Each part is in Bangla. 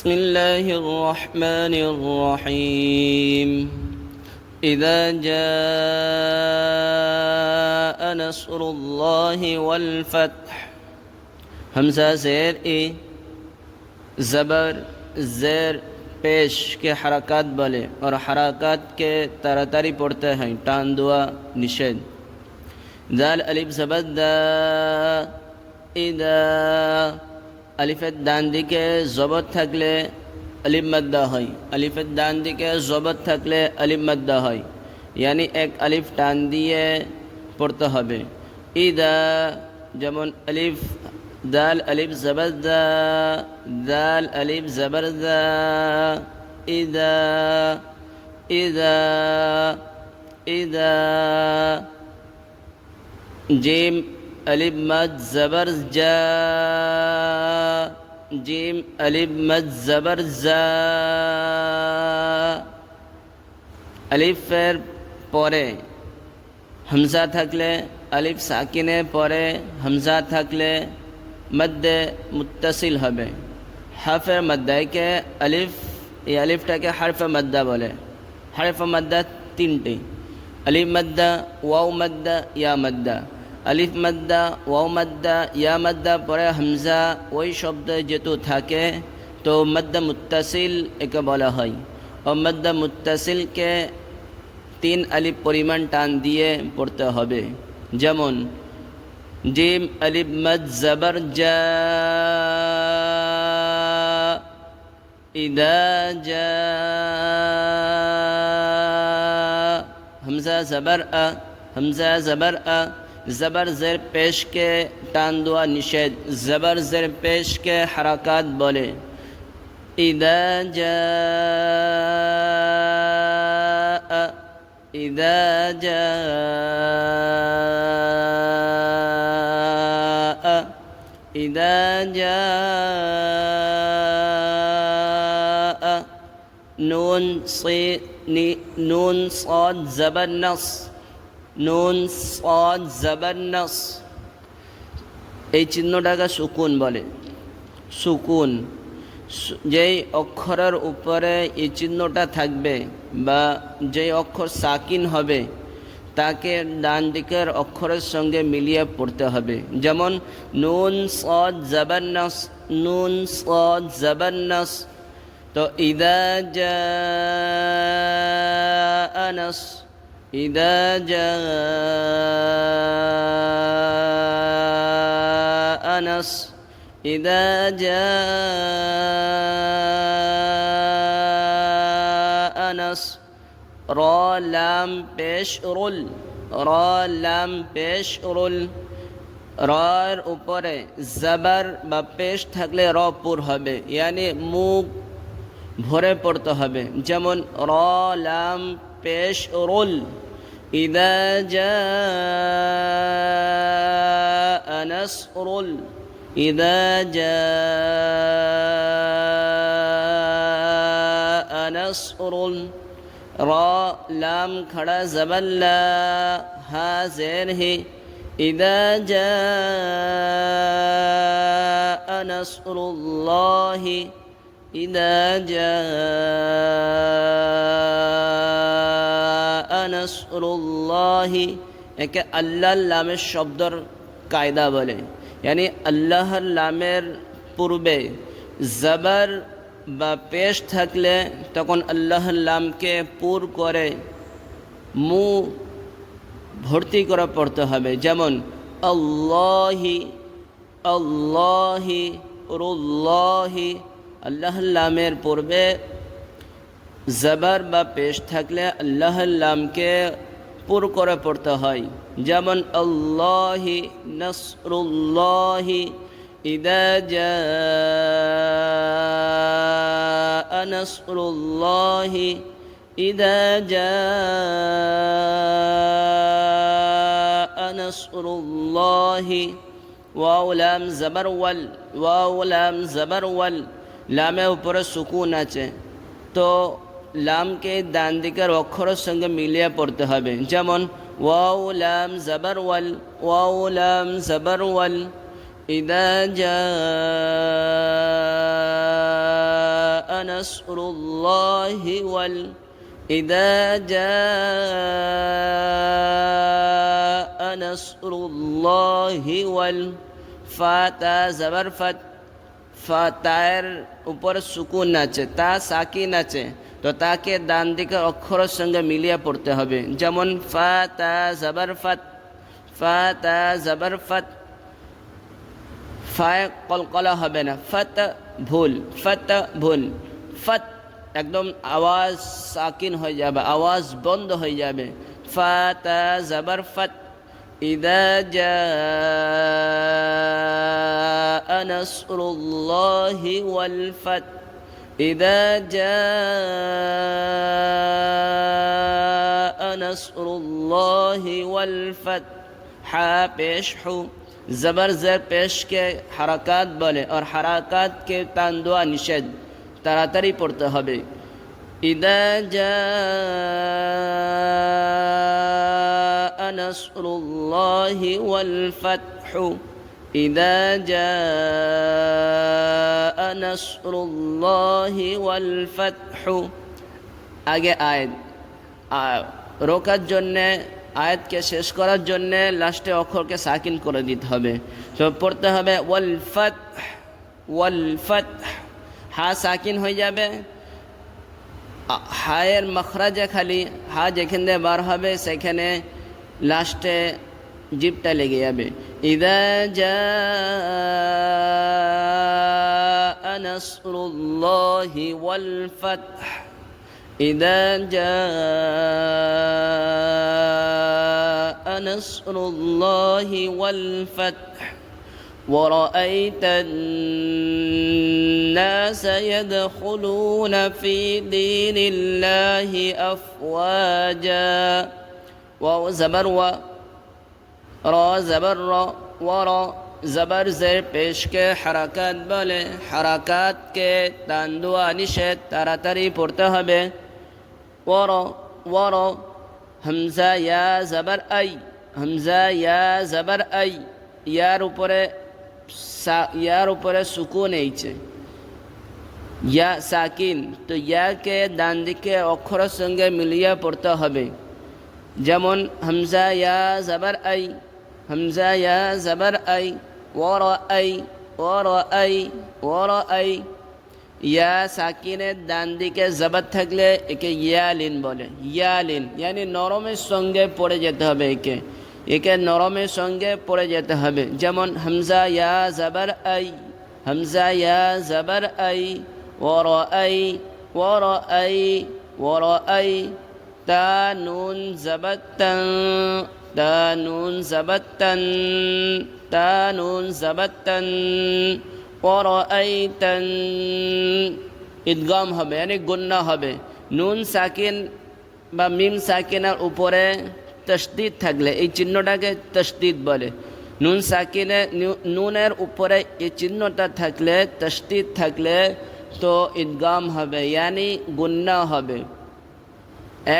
بسم الله الرحمن الرحيم إذا جاء نصر الله والفتح हमजा ज़ेर ए ज़बर ज़ेर पेश के हरकत बोले और हरकत के ताड़ाताड़ी पढ़ते हैं टान दुआ निषेध दाल अलिफ ज़बर दा इदा अलिफेर डान दिके ज़बर থাকলে अलिफ मद्दा হয় अलिफेर डान दिके ज़बर থাকলে अलिफ मद्दा হয় यानी एक अलिफ टान दिए पढ़ते হবে इदा যেমন अलिफ दाल अलिफ ज़बर दा दाल अलिफ ज़बर दा इदा इदा इदा जीम अलिफ मद ज़बर जा जीम अलिफ मद ज़बर जा अलिफेर परे हमजा থাকলে अलिफ साकिने परे हमजा থাকলে मद्दे मुत्तसिल हबे हरफे मद्दा के अलिफ ये अलिफटाके हरफे मद्दा बोले हरफे मद्दा तीनटी अलिफ मद्दा वाव मद्दा या मद्दा अलिफ मद्दा वाव मद्दा या मद्दा परे हमजा वही शब्द जेतु थाके तो मद्दा मुत्तसिल एके बोला हय और मद्दा मुत्तसिल के तीन अलिफ परिमाण टान दिए पढ़ते हबे जेमन जीम अलिफ मद ज़बर जा इदा जा हमजा ज़बर अ हमजा ज़बर अ ज़बर ज़ेर पेश के टान दुआ निषेध ज़बर ज़ेर पेश के हरकत बोले इदा जा इदा जा إذا جاء نون صاد زبر نص নুন صاد زبر نص এই চিহ্নটাকে সুকুন বলে সুকুন যেই অক্ষরের উপরে এই চিহ্নটা থাকবে বা যেই অক্ষর সাকিন হবে তাকে ডান দিকের অক্ষরের সঙ্গে মিলিয়ে পড়তে হবে যেমন নুন সাদ জবর নাস নুন সাদ জবর নাস তো ইদা জাআ নাস ইদা জাআ নাস ইদা জাআ নাস র লাম পেশ রুল র লাম পেশ রুল রর উপরে জবর বা পেশ থাকলে র পুর হবে यानी মুখ ভরে পড়তে হবে যেমন র লাম পেশ রুল ইদা জাআ নাসরুল ইদা জাআ নাসরুল را لام کھڑا زبر لا ہا زیر ہے اذا جاء نصر الله اذا جاء نصر الله একে আল্লাহর লামের শব্দর কায়দা বলে यानी আল্লাহর লামের পূর্বে জবর বা পেশ থাকলে তখন আল্লাহর নামকে পুর করে মু ভর্তি করে পড়তে হবে যেমন আল্লাহি আল্লাহি রুল্লাহি আল্লাহর নামের পূর্বে জবর বা পেশ থাকলে আল্লাহর নামকে পুর করে পড়তে হয় যেমন আল্লাহি নাসরুল্লাহি إذا جاء نصر الله إذا جاء نصر الله واو لام زبر वल واو لام زبر वल লামে উপরে সুকুন আছে তো লামকে ডান দিকের অক্ষরের সঙ্গে মিলিয়ে পড়তে হবে যেমন ওয়াও লাম জবর ওয়াল ওয়াও লাম জবর ওয়াল إذا جاء নাসরুল্লাহি ওয়াল ইদা জাআ নাসরুল্লাহি ওয়াল ফা তা জবর ফত ফা তায়ের উপর সুকুন আছে, তা সাকিন আছে, তো তাকে ডান দিকের অক্ষরের সঙ্গে মিলিয়ে পড়তে হবে। যেমন ফা তা জবর ফত, ফা তা জবর ফত, ফায় কলকলা হবে না, ফত ভুল, ফত ভুল, ফত একদম আওয়াজ সাকিন হয়ে যাবে, আওয়াজ বন্ধ হয়ে যাবে। ফা তা জবর ফত ইদা জাআ নাসরুল্লাহি ওয়াল ফাত, ইদা জাআ নাসরুল্লাহি ওয়াল ফাত। হা পেশ হু, জবর জের পেশ के हरकत बोले और हरकत के तान दुआ निषेध, ताड़ाताड़ी पढ़ते হবে। इदा जाअ नस्रुल्लाहि वल फत्हु, इदा जाअ नस्रुल्लाहि वल फत्हु। आगे आयत रोकाর জন্যে, আয়াতকে শেষ করার জন্য লাস্টে অক্ষরকে সাকিন করে দিতে হবে। তো পড়তে হবে ওয়াল ফাতহ, ওয়াল ফাতহ। হা সাকিন হয়ে যাবে, হায়ের মখরাজে খালি হা যেখান দিয়ে বার হবে সেখানে লাস্টে জিভটা লেগে যাবে। ইদা জাআ নাসরুল্লাহি ওয়াল ফাতহ, إذا جاء نصر الله والفتح ورأيت الناس يدخلون في دين الله أفواجا، واو زبر و، را زبر را، ورا زبر زیر پیش کے حرکات بولے، حرکات کے تاندوا নিষেধ, তাড়াতাড়ি পড়তে হবে। ورا ورا হামজা ইয়া জবর আই, হামজা ইয়া জবর আই, ইয়ার উপরে সুকুন এইছে, ইয়া সাকিন, তো ইয়াকে ডান দিকে অক্ষরের সঙ্গে মিলিয়ে পড়তে হবে। যেমন হামজা ইয়া জবর আই, হামজা ইয়া জবর আই, ওয়ারাআই ওয়ারাআই ওয়ারাআই। ইয়া সাকিনের ডান দিকে জবর থাকলে একে ইয়ালিন বলে, ইয়ালিন यानी নরমের সঙ্গে পড়ে যেতে হবে, একে নরমের সঙ্গে পড়ে যেতে হবে। যেমন হামজা ইয়া জবর আই, হামজা ইয়া জবর আই, ওয়ারাআই ওয়ারাআই ওয়ারাআই। তা নুন জবর তান, তা নুন জবর তান, তা নুন জবর তান। ওয়ারাআইতান ইদগাম হবে यानी গুন্না হবে। নুন সাকিন বা মিম সাকিনের উপরে তশদিদ থাকলে এই চিহ্নটাকে তশদিদ বলে। নুন সাকিনে, নুনের উপরে এই চিহ্নটা থাকলে, তশদিদ থাকলে তো ইদগাম হবে यानी গুন্না হবে।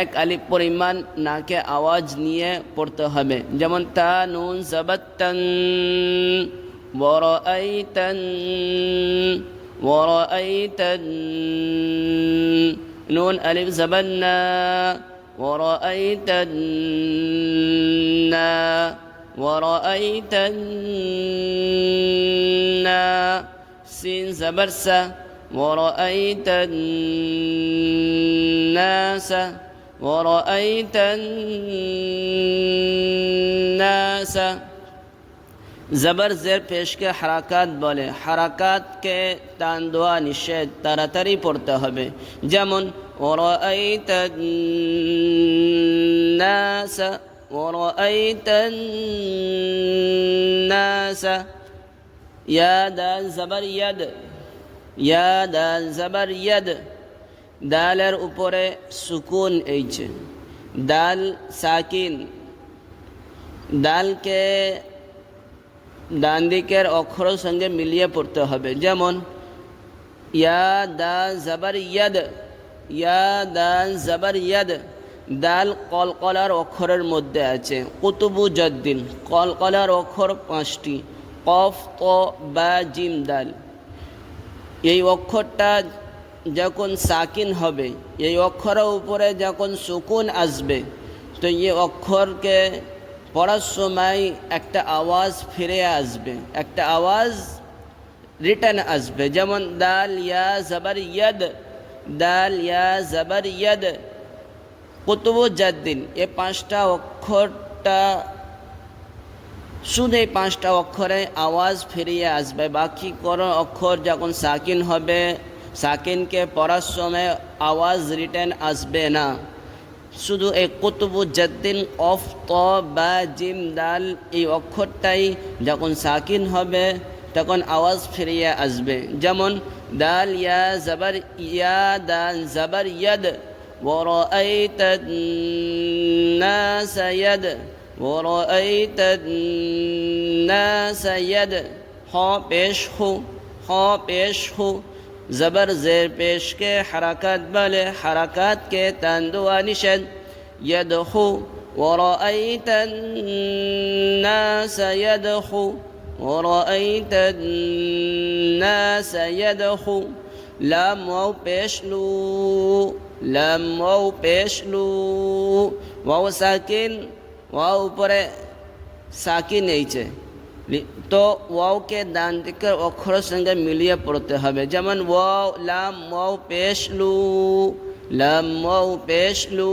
এক আলিফ পরিমাণ নাকে আওয়াজ নিয়ে পড়তে হবে। যেমন তা নুন জবর তান, ওয়ারাআইতান ওয়ারাআইতান। নুন আলিফ জবর না, ওয়ারাআইতান না, ওয়ারাআইতান না। সিন জবর সা, ওয়ারাআইতান নাসা, ওয়ারাআইতান নাসা। জবর জের পেশ के हरकत बोले, हरकत के तान दुआ निषेध, তাড়াতাড়ি পড়তে হবে। যেমন ওয়ারাআইতান নাসা, ওয়ারাআইতান নাসা। ইয়া দাল জবর ইয়াদ, ইয়া দাল জবর ইয়াদ। দালের উপরে সুকুন এইছে, দাল সাকিন, দালকে ডান দিকের অক্ষরের সঙ্গে মিলিয়ে পড়তে হবে। যেমন ইয়া দাল জবর ইয়াদ, ইয়া দাল জবর ইয়াদ। দাল কলকলার অক্ষরের মধ্যে আছে, কুতুবু জদ্দিন, কলকলার অক্ষর 5টি, কফ ত বা জিম দাল। এই অক্ষরটা যখন সাকিন হবে, এই অক্ষরের উপরে যখন সুকুন আসবে, তো এই অক্ষরকে পড়ার সময় একটা আওয়াজ ফিরে আসবে, একটা আওয়াজ রিটার্ন আসবে। যেমন দাল ইয়া জবর ইয়াদ, দাল ইয়া জবর ইয়াদ, কুতুবুজ্জাদ্দিন, এই পাঁচটা অক্ষরটা শুধু এই পাঁচটা অক্ষরে আওয়াজ ফিরিয়ে আসবে। বাকি কোনো অক্ষর যখন সাকিন হবে, সাকিনকে পড়ার সময় আওয়াজ রিটার্ন আসবে না। শুধু এই কুতুবুজ্জাদ্দিন অফ ত বা জিম দাল এই অক্ষরটাই যখন সাকিন হবে তখন আওয়াজ ফিরিয়ে আসবে। যেমন দাল ইয়া জবর ইয়া, দাল জবর ইয়াদ, ওয়ারাআইতা الناس يد, ওয়ারাআইতা الناس يد, হ পেশ হু, হ পেশ হু, জবর জের পেশ के हरकत बले, हरकत के तंदुआ निषेध। यदखु वरअयत الناس यदखु, वरअयत الناس यदखु, लाम वाव पेश लू, लाम वाव पेश लू, वाव साकिन, वाव উপরে সাকিন এইছে, তো ওয়াওকে ডান দিকের অক্ষরের সঙ্গে মিলিয়ে পড়তে হবে। যেমন ওয়াও লাম ওয়াও পেশ লু, লাম ওয়াও পেশ লু,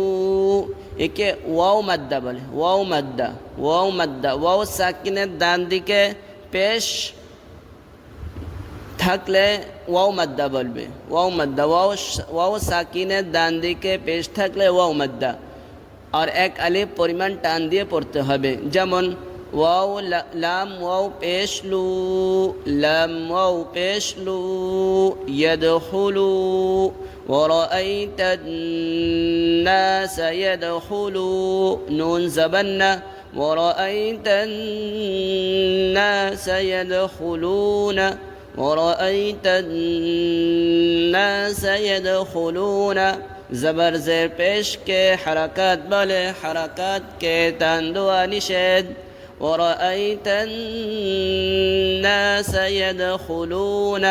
একে ওয়াও মাদ্দা বলে, ওয়াও মাদ্দা, ওয়াও মাদ্দা। ওয়াও সাকিনের ডান দিকে পেশ থাকলে ওয়াও মাদ্দা বলবে, ওয়াও মাদ্দা। ওয়াও সাকিনের ডান দিকে পেশ থাকলে ওয়াও মাদ্দা, আর এক আলিফ পরিমাণ টান দিয়ে পড়তে হবে। যেমন ওয়াও লাম ওয়াও পেশ লু, লাম ওয়াও পেশ লু, ইয়াদখুলু, ওয়ারাআইতা الناس ইয়াদখুলু, নুন যাবান্না, ওয়ারাআইতা الناس ইয়াদখুলুনা, ওয়ারাআইতা الناس ইয়াদখুলুনা, জবর জের পেশ के हरकत বলে, हरकत के तंदुआ निषेध। ورأيت الناس يدخلون,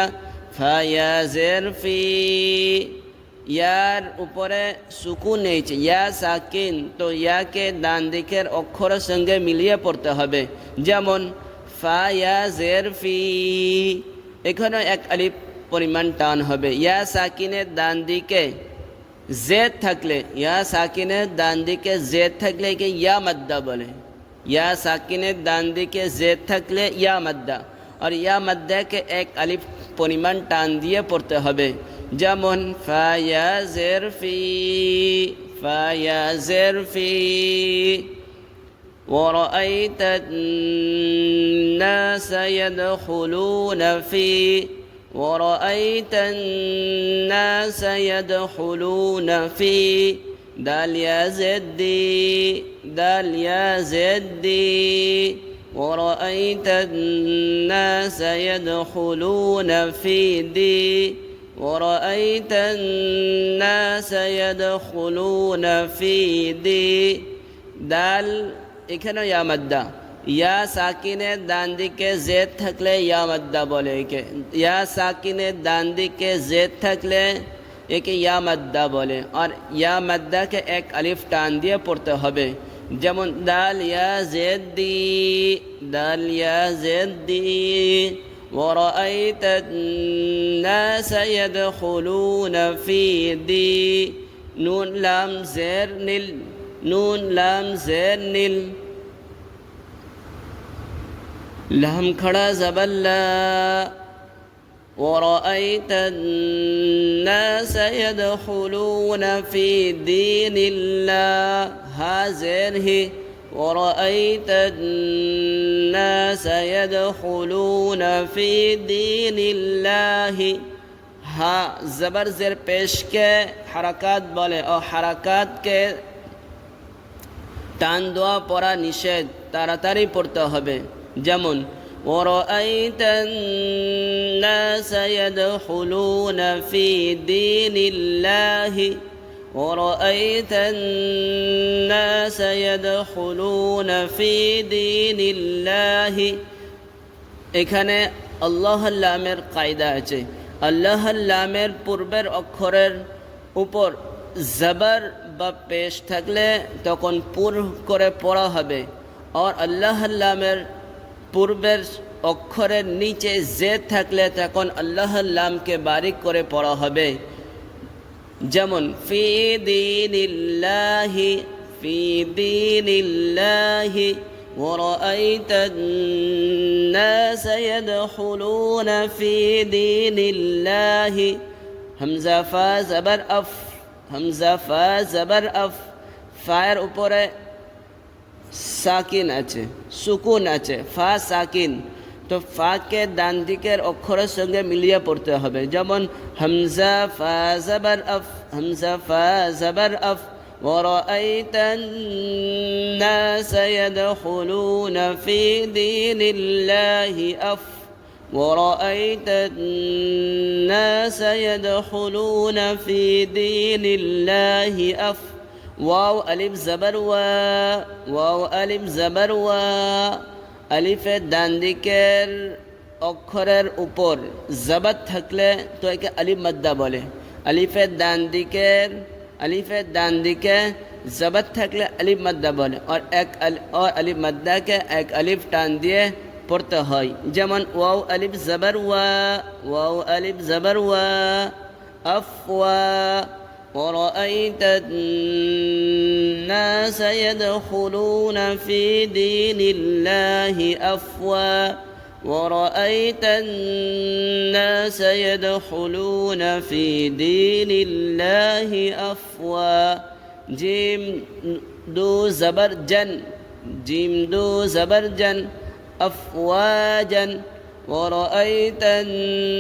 فيا زر في, ইয়ার উপরে সুকুন নেইছে, ইয়া সাকিন, তো ইয়াকে ডান দিকের অক্ষরের সঙ্গে মিলিয়ে পড়তে হবে। যেমন ফায়া জের ফি, এখানে এক আলিফ পরিমাণ টান হবে। ইয়া সাকিনের ডান দিকে জেদ থাকলে, ইয়া সাকিনের ডান দিকে জেদ থাকলে একে ইয়া মাদ্দা বলে। ইয়া সাকিনের ডান দিকে জেদ থাকলে ইয়া মাদ্দা, আর ইয়া মাদ্দাকে এক আলিফ পরিমাণ টান দিয়ে পড়তে হবে। যেমন ফায়া জের ফি, ফায়া জের ফি, ওয়ারাআইতা الناس يدخلون في, ওয়ারাআইতা الناس يدخلون في, দাল ইয়া জেদ্দি, দাল ইয়া জেদ্দি, ওয়ারাআইতা الناس يدخلون في দি, ওয়ারাআইতা الناس يدخلون في দি, দাল এখানে ইয়া মাদ্দা। ইয়া সাকিনের ডান দিকে জেদ থাকলে ইয়া মাদ্দা বলে একে, ইয়া সাকিনের ডান দিকে জেদ থাকলে একে ইয়া মাদ্দা বলে, আর ইয়া মাদ্দাকে এক আলিফ টান দিয়ে পড়তে হবে। যেমন দাল ইয়া জেদ্দি, দাল ইয়া জেদ্দি, ওয়ারাআইতা الناس يدخلون في দি, নুন লাম জের নীল, নুন লাম জের নীল, লাম খড়া জবল্লা, ورأيت الناس يدخلون في دين الله, هذه ورأيت الناس يدخلون في دين الله, হা জবর জের পেশকে হারাকাত বলে, ও হারাকাতকে টান দেওয়া পড়া নিষেধ, তাড়াতাড়ি পড়তে হবে। যেমন ورأيت الناس يدخلون في دين الله, ورأيت الناس يدخلون في دين الله। এখানে আল্লাহ লামের কায়দা আছে, আল্লাহর লামের পূর্বের অক্ষরের উপর জবর বা পেশ থাকলে তখন পুর করে পড়া হবে, আর আল্লাহর লামের পূর্বের অক্ষরের নিচে জেদ থাকলে তখন আল্লাহর লামকে বারিক করে পড়া হবে। যেমন ফি দীনিল্লাহি, ফি দীনিল্লাহি ورأيت الناس يدخلون في دين الله همزة فا زبر أف، همزة فا زبر أف, ফায়ের উপরে সাকিন আছে, সুকুন আছে, ফা সাকিন, তো ফাকে ডান দিকের অক্ষরের সঙ্গে মিলিয়ে পড়তে হবে। যেমন হামজা ফা জবর আফ, হামজা ফা জবর আফ, ورأيت الناس يدخلون في دين الله أف، ورأيت الناس يدخلون في دين الله أف। ওয়াও আলিফ জবর ওয়া, ওয়াও আলিফ জবর ওয়া, আলিফের ডান দিকের অক্ষরের উপর জবর থাকলে তো একে আলিফ মাদ্দা বলে। আলিফের ডান দিকে জবর থাকলে আলিফ মাদ্দা বলে, আর আলিফ মাদ্দাকে এক আলিফ টান দিয়ে পড়তে হয়। যেমন ওয়াও আলিফ জবর ওয়া, ওয়াও আলিফ জবর ওয়া, আফওয়া। ورأيت الناس يدخلون في دين الله أفوا، ورأيت الناس يدخلون في دين الله أفوا। جيم دو زبر جن، جيم دو زبر جن، أفواجا، ورأيت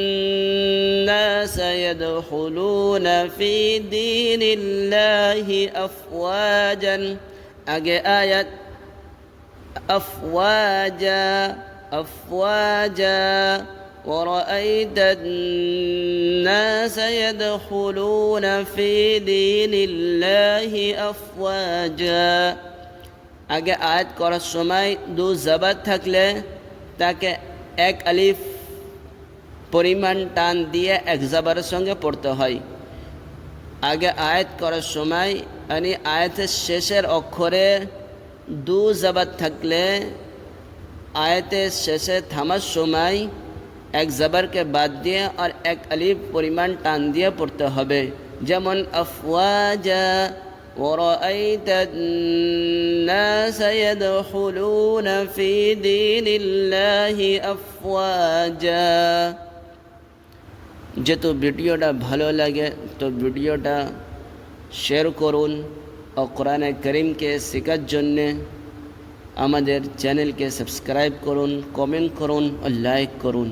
الناس يدخلون في دين الله أفواجا। আগে আয়াত أفواجا أفواجا، ورأيت الناس يدخلون في دين الله أفواجا। আগে আয়াত করার সময় দু জবর থাকলে তাকে এক আলিফ পরিমাণ টান দিয়ে এক জবরের সঙ্গে পড়তে হয়। আগে আয়াত করার সময় আয়াতের শেষের অক্ষরে দু জবর থাকলে আয়াতের শেষে থামার সময় এক জবরকে বাদ দিয়ে আর এক আলিফ পরিমাণ টান দিয়ে পড়তে হবে। যেমন আফওয়াজা, ورأيت الناس يدخلون في دين الله أفواجا। যেহেতু ভিডিওটা ভালো লাগে তো ভিডিওটা শেয়ার করুন, और कुरान करीम के শেখার জন্যে আমাদের চ্যানেলকে সাবস্ক্রাইব করুন, কমেন্ট করুন और লাইক করুন।